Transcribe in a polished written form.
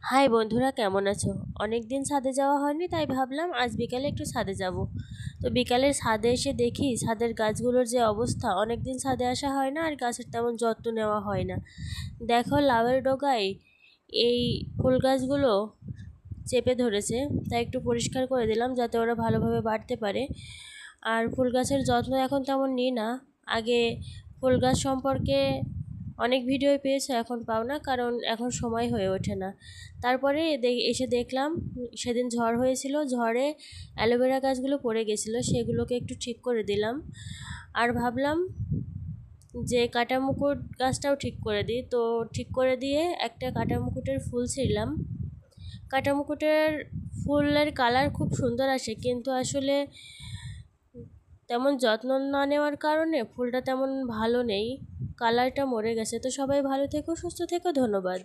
High বন্ধুরা, কেমন আছো? অনেক দিন ছাদে যাওয়া হয়নি, তাই ভাবলাম আজ বিকালে একটু ছাদে যাব। তো বিকালে ছাদে এসে দেখি ছাদের গাছগুলোর যে অবস্থা, অনেক দিন ছাদে আসা হয় না আর গাছের তেমন যত্ন নেওয়া হয় না। দেখো, লাউয়ের ডগায় এই ফুল গাছগুলো চেপে ধরেছে, তাই একটু পরিষ্কার করে দিলাম যাতে ওরা ভালোভাবে বাড়তে পারে। আর ফুল গাছের যত্ন এখন তেমন নিই না। আগে ফুল গাছ সম্পর্কে অনেক ভিডিও পেয়েছো, এখন পাও না, কারণ এখন সময় হয়ে ওঠে না। তারপরে এসে দেখলাম সেদিন ঝড় হয়েছিল, ঝড়ে অ্যালোভেরা গাছগুলো পড়ে গেছিলো, সেগুলোকে একটু ঠিক করে দিলাম। আর ভাবলাম যে কাটামুকুট গাছটাও ঠিক করে দিই, তো ঠিক করে দিয়ে একটা কাটামুকুটের ফুল ছিঁড়লাম। কাটামুকুটের ফুলের কালার খুব সুন্দর আসে, কিন্তু আসলে তেমন যত্ন না নেওয়ার কারণে ফুলটা তেমন ভালো নেই, কালারটা মরে গেছে। তো সবাই ভালো থেকো, সুস্থ থেকো, ধন্যবাদ।